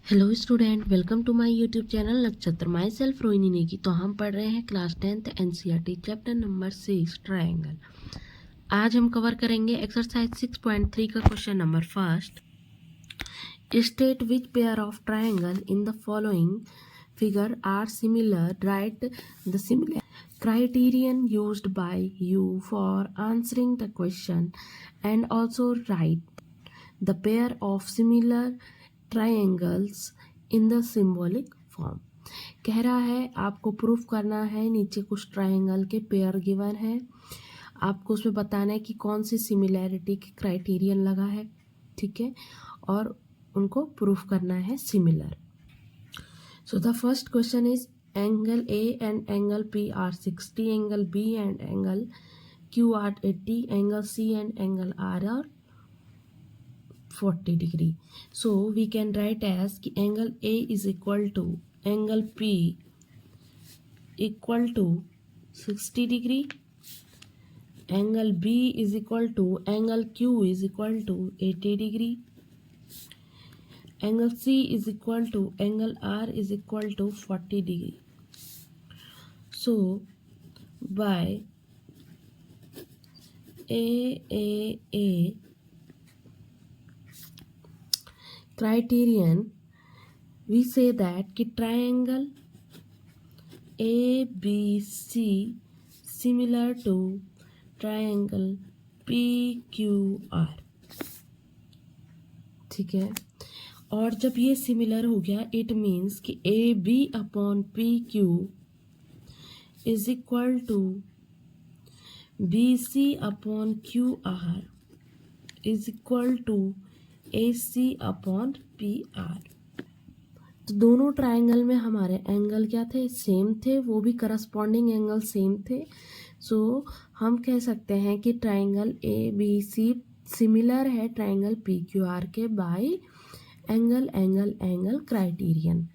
Hello student, welcome to my YouTube channel Nakshatra. Myself Rohini Negi. तो हम पढ़ रहे हैं class 10th NCERT chapter number 6 triangle. आज हम कवर करेंगे एक्सरसाइज 6.3 का question number first. State which pair of triangle in the following figure are similar, write the similar criterion used by you for answering the question and also write the pair of similar triangles in the symbolic form। कह रहा है आपको proof करना है, नीचे कुछ triangle के pair given है, आपको उसमें बताना है कि कौन सी सिमिलैरिटी की क्राइटेरियन लगा है, ठीक है, और उनको प्रूफ करना है similar. So the first question is angle A and angle P are 60, angle B and angle Q are 80, angle C and angle R are 40 degree. So we can write as कि angle A is equal to angle P equal to 60 degree, angle B is equal to angle Q is equal to 80 degree, angle C is equal to angle R is equal to 40 degree. So by A criterion we say that कि triangle ABC similar to triangle PQR, ठीक है। और जब ये similar हो गया it means कि AB upon PQ is equal to BC upon QR is equal to AC upon PR। तो दोनों ट्रायंगल में हमारे एंगल क्या थे, सेम थे, वो भी करस्पॉन्डिंग एंगल सेम थे। सो हम कह सकते हैं कि ट्रायंगल ABC सिमिलर है ट्रायंगल PQR के by angle angle angle criterion.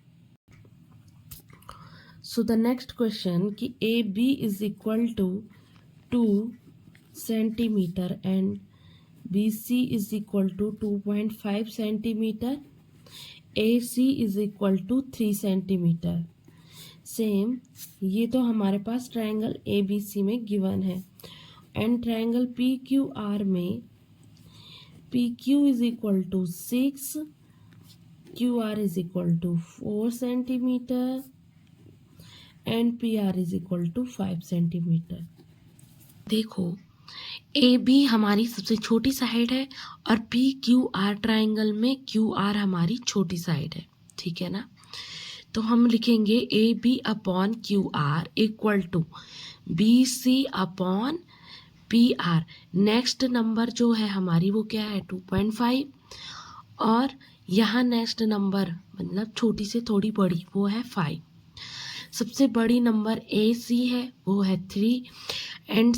So the next question कि AB is equal to 2 centimetre and BC is equal to 2.5 centimetre, AC is equal to 3 centimetre. Same ये तो हमारे पास triangle ABC में given है and triangle PQR में PQ is equal to 6, QR is equal to 4 centimetre and PR is equal to 5 centimetre. देखो AB हमारी सबसे छोटी साइड है और PQR ट्रायंगल में QR हमारी छोटी साइड है, ठीक है ना। तो हम लिखेंगे AB upon QR equal to BC upon PR। Next number जो है हमारी वो क्या है 2.5 और यहाँ नेक्स्ट नंबर मतलब छोटी से थोड़ी बड़ी वो है 5। सबसे बड़ी नंबर AC है वो है 3 एंड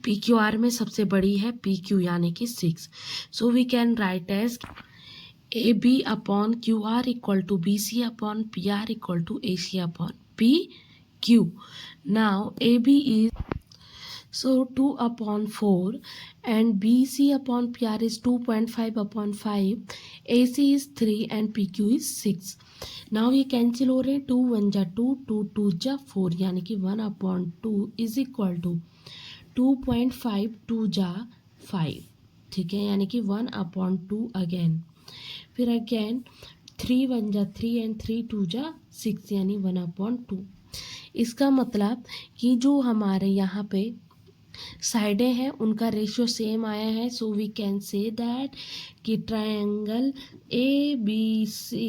PQR में सबसे बड़ी है PQ यानी कि 6। So we can write as AB upon QR equal to BC upon PR equal to AC upon PQ। Now AB is so 2 upon 4 and BC upon PR is 2.5 upon 5, AC is 3 and PQ is 6। now ये cancel हो रहे हैं, 2 1 जा 2, 2 2 जा 4 यानी कि 1 upon 2 is equal to 2.5 2 जा 5, ठीक है, यानी कि 1 upon 2 अगेन, फिर अगेन 3 1 जा 3 एंड 3 2 जा 6 यानी 1 upon 2। इसका मतलब कि जो हमारे यहाँ पे साइडें हैं उनका रेशियो सेम आया है। So we can say that कि triangle ABC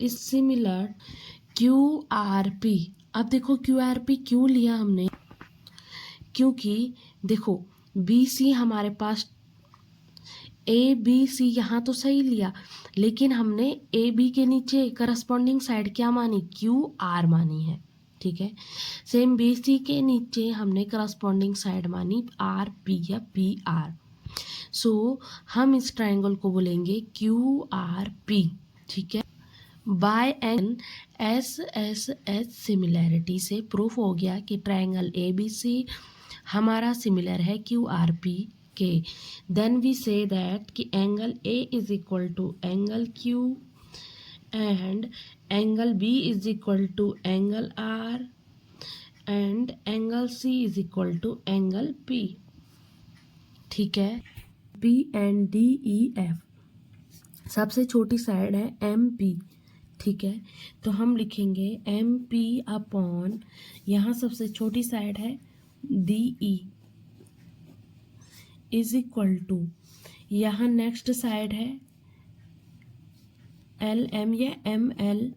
is similar QRP। अब देखो QRP क्यों लिया हमने, क्योंकि देखो BC हमारे पास ABC यहाँ तो सही लिया लेकिन हमने AB के नीचे करस्पॉन्डिंग साइड क्या मानी QR मानी है, ठीक है। सेम BC के नीचे हमने करस्पॉन्डिंग साइड मानी RP या PR। सो हम इस ट्रायंगल को बोलेंगे QRP, ठीक है। बाय एन SSH सिमिलैरिटी से प्रूफ हो गया कि ट्रायंगल ABC हमारा सिमिलर है QRP के। देन वी से दैट कि angle A is equal to angle Q and angle B is equal to angle R and angle C is equal to angle P. ठीक है, P and D E F, सबसे छोटी side है M P, ठीक है, तो हम लिखेंगे एम पी अपॉन, यहाँ सबसे छोटी साइड है D E is equal to, यहाँ नेक्स्ट साइड है एल एम या एम एल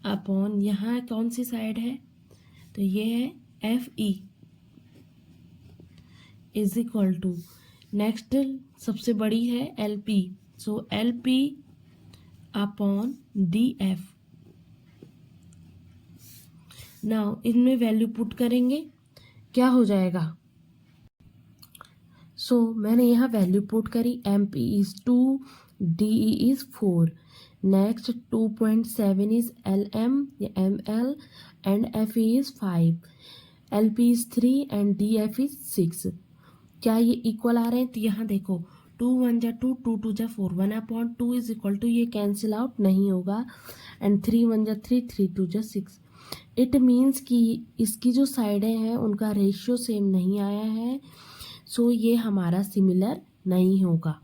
अपॉन, यहाँ कौन सी साइड है, तो ये है F E is equal to, next सबसे बड़ी है L P, so L P upon D F. Now इनमें वैल्यू पुट करेंगे, क्या हो जाएगा, सो मैंने यहाँ वैल्यू पुट करी, M P is 2, D E is 4, next 2.7 is L M या M L and F E is 5, L P is 3 and D F is 6। क्या ये इक्वल आ रहे हैं, तो यहाँ देखो 2 1 जा 2, 2 2 जा 4, 1/2 इज इक्वल टू, ये कैंसिल आउट नहीं होगा, एंड 3 1 जा 3, 3 2 जा 6। इट मीन्स कि इसकी जो साइडें हैं उनका रेशियो सेम नहीं आया है, सो ये हमारा सिमिलर नहीं होगा,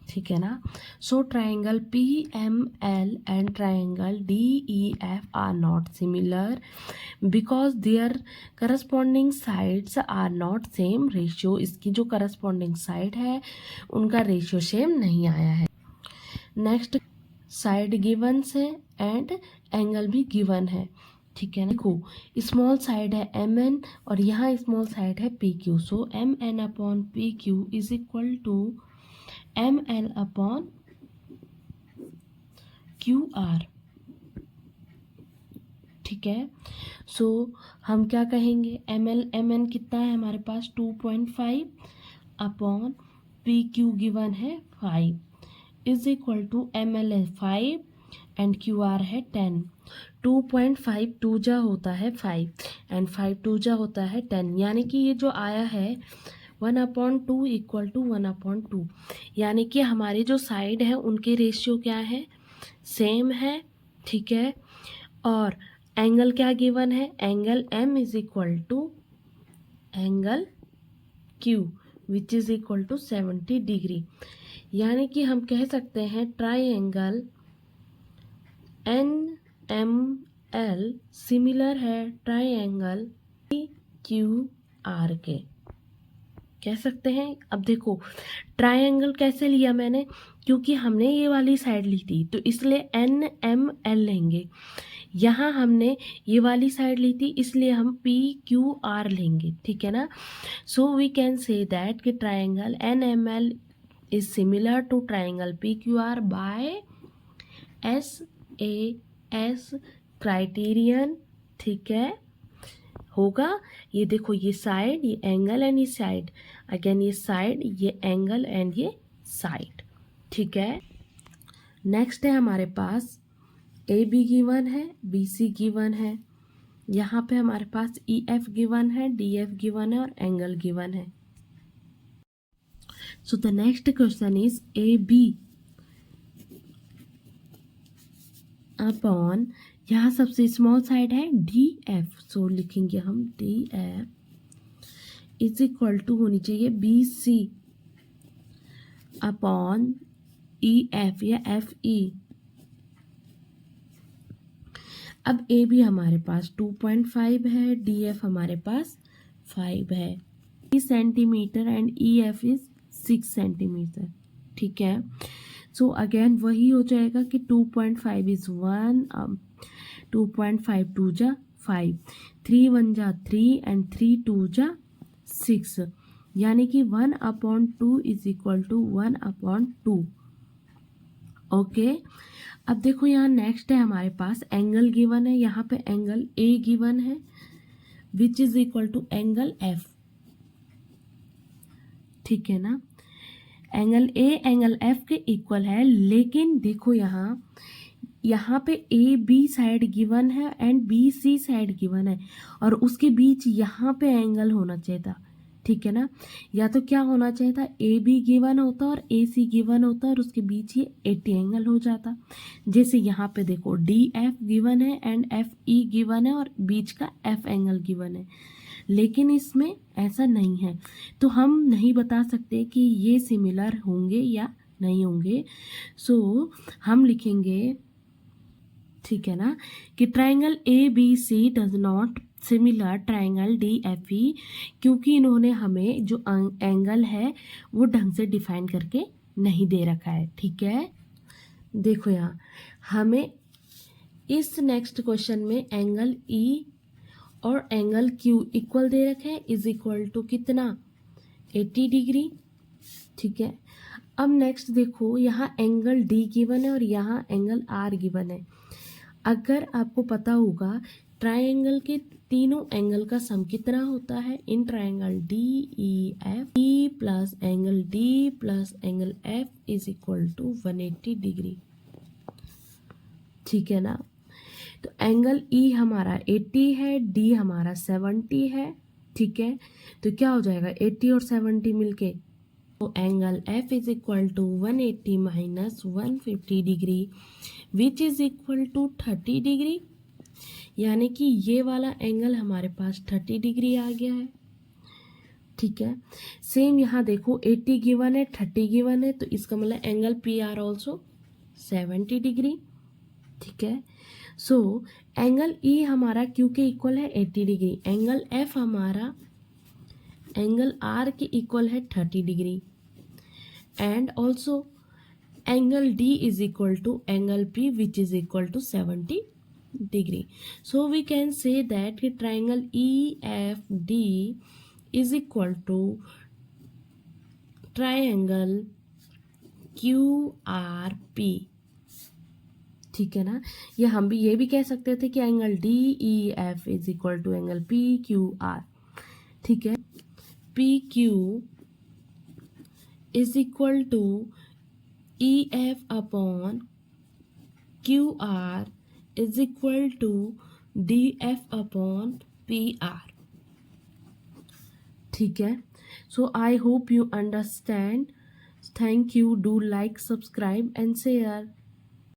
ठीक है ना। So triangle P M L and triangle D E F are not similar because their corresponding sides are not same ratio, इसकी जो करस्पॉन्डिंग साइड है उनका रेशियो सेम नहीं आया है। नेक्स्ट साइड गिवन है एंड एंगल भी गिवन है, ठीक है ना। देखो स्मॉल साइड है एम एन और यहाँ स्मॉल साइड है P Q, so M N upon P Q is equal to M L upon Q R, ठीक है। सो हम क्या कहेंगे, एम एन कितना है हमारे पास 2.5 अपॉन पी क्यू गिवन है 5 is equal to M L है 5 एंड क्यू आर है 10। 2.5 2 जा होता है 5 एंड 5 2 जा होता है 10, यानी कि ये जो आया है 1/2 इक्वल टू 1/2, यानी कि हमारी जो साइड है उनके रेशियो क्या है, सेम है, ठीक है। और एंगल क्या गिवन है, angle M is equal to angle Q which is equal to 70 degree, यानी कि हम कह सकते हैं triangle N M L similar है ट्राइंगल पी क्यू आर के, कह सकते हैं। अब देखो ट्राइंगल कैसे लिया मैंने, क्योंकि हमने ये वाली साइड ली थी तो इसलिए एन एम एल लेंगे, यहाँ हमने ये वाली साइड ली थी इसलिए हम पी क्यू आर लेंगे, ठीक है ना। So we can say that कि triangle N M L is similar to triangle P Q R by S A S criterion, ठीक है, होगा। ये देखो ये साइड, ये एंगल एंड ये साइड, अगेन ये साइड, ये एंगल एंड ये साइड, ठीक है। नेक्स्ट है हमारे पास ए बी गिवन है, बी सी गिवन है, यहाँ पे हमारे पास ई एफ गिवन है, डी एफ गिवन है और एंगल गिवन है। So the next question is A B upon, यहाँ सबसे स्मॉल साइड है डी एफ, सो लिखेंगे हम D F is equal to होनी चाहिए B C upon E F या एफ ई। अब ए बी हमारे पास 2.5 है, डी एफ हमारे पास 5 है, 3 centimetre and E F is 6 centimetre, ठीक है। सो अगेन वही हो जाएगा कि 2.5 इज 1, 2.5 2 जा 5, 3 1 जा 3 एंड 3 2 जा 6, यानी कि 1/2 इज इक्वल टू 1/2, ओके। अब देखो यहाँ नेक्स्ट है हमारे पास एंगल गिवन है, यहाँ पे एंगल ए गिवन है which is equal to angle F, ठीक है ना। एंगल ए एंगल एफ के इक्वल है, लेकिन देखो यहाँ पे ए बी साइड गिवन है and B C side given है और उसके बीच यहाँ पे एंगल होना चाहिए था, ठीक है ना। या तो क्या होना चाहिए था, ए बी गिवन होता और ए सी गिवन होता और उसके बीच ये 80 एंगल हो जाता। जैसे यहाँ पे देखो डी एफ गिवन है एंड एफ ई गिवन है और बीच का एफ एंगल गिवन है, लेकिन इसमें ऐसा नहीं है, तो हम नहीं बता सकते कि ये सिमिलर होंगे या नहीं होंगे। सो हम लिखेंगे, ठीक है ना, कि triangle A B C does not similar triangle D F E, क्योंकि इन्होंने हमें जो एंगल है वो ढंग से डिफाइन करके नहीं दे रखा है। ठीक है, देखो यहाँ हमें इस नेक्स्ट क्वेश्चन में एंगल ई और एंगल क्यू इक्वल दे रखे हैं, इज इक्वल टू कितना, 80 डिग्री। ठीक है, अब नेक्स्ट देखो यहाँ एंगल डी गिवन है और यहाँ एंगल आर गिवन है। अगर आपको पता होगा ट्राइंगल के तीनों एंगल का सम कितना होता है, in triangle D E F, E plus angle D plus angle F is equal to 180 degree. ठीक है ना, तो एंगल ई हमारा 80 है, डी हमारा 70 है। ठीक है, तो क्या हो जाएगा 80 और 70 मिलके, तो angle F is equal to 180 minus 150 degree which is equal to 30 degree, यानी कि ये वाला एंगल हमारे पास 30 डिग्री आ गया है। ठीक है, सेम यहाँ देखो 80 गिवन है, 30 गिवन है, तो इसका मतलब angle P R also 70 degree. ठीक है, सो एंगल ई हमारा क्यू के इक्वल है 80 डिग्री, एंगल एफ हमारा एंगल आर के इक्वल है 30 degree, and also angle D is equal to angle P which is equal to 70 degree. So we can say that triangle EFD is equal to triangle QRP. ठीक है ना, या हम भी ये भी कह सकते थे कि angle D E F is equal to angle P Q R. ठीक है, P Q is equal to E F upon Q R is equal to df upon pr. ठीक है, so I hope you understand. Thank you. Do like, subscribe and share.